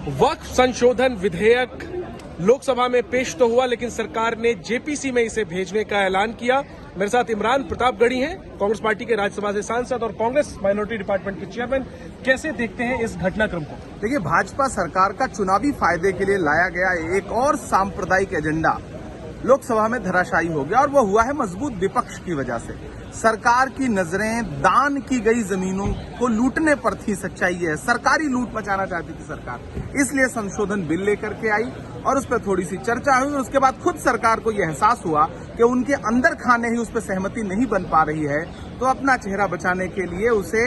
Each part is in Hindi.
वक्फ संशोधन विधेयक लोकसभा में पेश तो हुआ, लेकिन सरकार ने जेपीसी में इसे भेजने का ऐलान किया। मेरे साथ इमरान प्रतापगढ़ी हैं, कांग्रेस पार्टी के राज्यसभा से सांसद और कांग्रेस माइनॉरिटी डिपार्टमेंट के चेयरमैन। कैसे देखते हैं इस घटनाक्रम को? देखिए, भाजपा सरकार का चुनावी फायदे के लिए लाया गया एक और सांप्रदायिक एजेंडा लोकसभा में धराशायी हो गया, और वो हुआ है मजबूत विपक्ष की वजह से। सरकार की नजरें दान की गई जमीनों को लूटने पर थी। सच्चाई है, सरकारी लूट मचाना चाहती थी सरकार, इसलिए संशोधन बिल लेकर के आई और उस पर थोड़ी सी चर्चा हुई। और उसके बाद खुद सरकार को यह एहसास हुआ कि उनके अंदर खाने ही उस पर सहमति नहीं बन पा रही है, तो अपना चेहरा बचाने के लिए उसे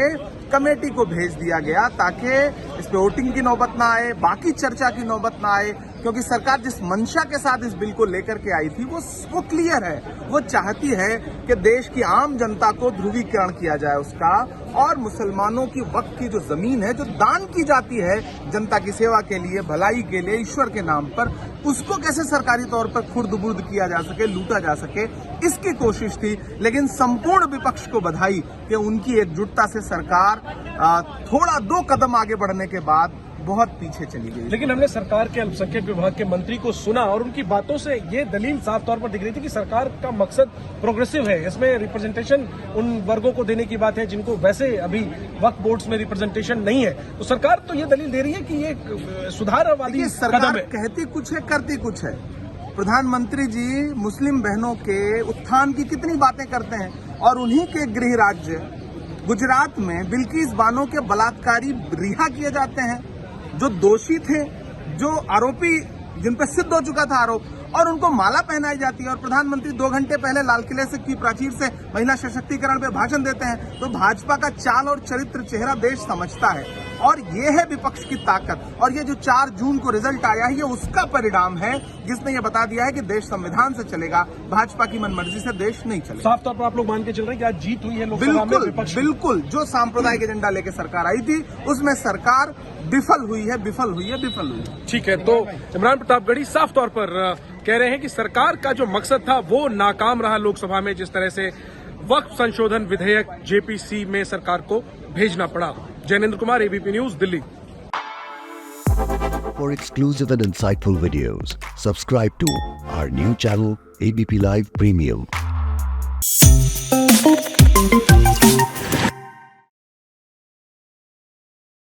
कमेटी को भेज दिया गया, ताकि इस पे वोटिंग की नौबत ना आए, बाकी चर्चा की नौबत ना आए। क्योंकि सरकार जिस मंशा के साथ इस बिल को लेकर के आई थी वो क्लियर है। वो चाहती है कि देश की आम जनता को ध्रुवीकरण किया जाए उसका, और मुसलमानों की वक्फ की जो जमीन है, जो दान की जाती है जनता की सेवा के लिए, भलाई के लिए, ईश्वर के नाम पर, उसको कैसे सरकारी तौर पर खुर्द-बुर्द किया जा सके, लूटा जा सके, इसकी कोशिश थी। लेकिन संपूर्ण विपक्ष को बधाई कि उनकी एकजुटता से सरकार थोड़ा 2 कदम आगे बढ़ने के बाद बहुत पीछे चली गई। लेकिन हमने सरकार के अल्पसंख्यक विभाग के मंत्री को सुना और उनकी बातों से ये दलील साफ तौर पर दिख रही थी कि सरकार का मकसद प्रोग्रेसिव है। इसमें रिप्रेजेंटेशन उन वर्गों को देने की बात है जिनको वैसे अभी वक्फ बोर्ड्स में रिप्रेजेंटेशन नहीं है। तो सरकार तो ये दलील दे रही है कि ये सुधारवादी कदम है। कहती कुछ है, करती कुछ है। प्रधानमंत्री जी मुस्लिम बहनों के उत्थान की कितनी बातें करते हैं, और उन्हीं के गृह राज्य गुजरात में बिल्किस बानो के बलात्कारी रिहा किए जाते हैं, जो दोषी थे, जो आरोपी, जिन पर सिद्ध हो चुका था आरोप, और उनको माला पहनाई जाती है। और प्रधानमंत्री 2 घंटे पहले लाल किले से की प्राचीर से महिला सशक्तिकरण पे भाषण देते हैं। तो भाजपा का चाल और चरित्र चेहरा देश समझता है, और ये है विपक्ष की ताकत। और ये जो 4 जून को रिजल्ट आया है, ये उसका परिणाम है, जिसने ये बता दिया है कि देश संविधान से चलेगा, भाजपा की मनमर्जी से देश नहीं चलेगा। साफ तौर पर आप लोग मान के चल रहे हैं कि आज जीत हुई है लोकसभा में विपक्ष? बिल्कुल। जो सांप्रदायिक एजेंडा लेकर सरकार आई थी, उसमें सरकार विफल हुई है। ठीक है, तो इमरान प्रतापगढ़ी साफ तौर पर कह रहे हैं कि सरकार का जो मकसद था वो नाकाम रहा लोकसभा में, जिस तरह से वक्फ संशोधन विधेयक जेपीसी में सरकार को भेजना पड़ा। Jainendra Kumar, ABP news, Delhi. For exclusive and insightful videos, subscribe to our new channel ABP Live Premium.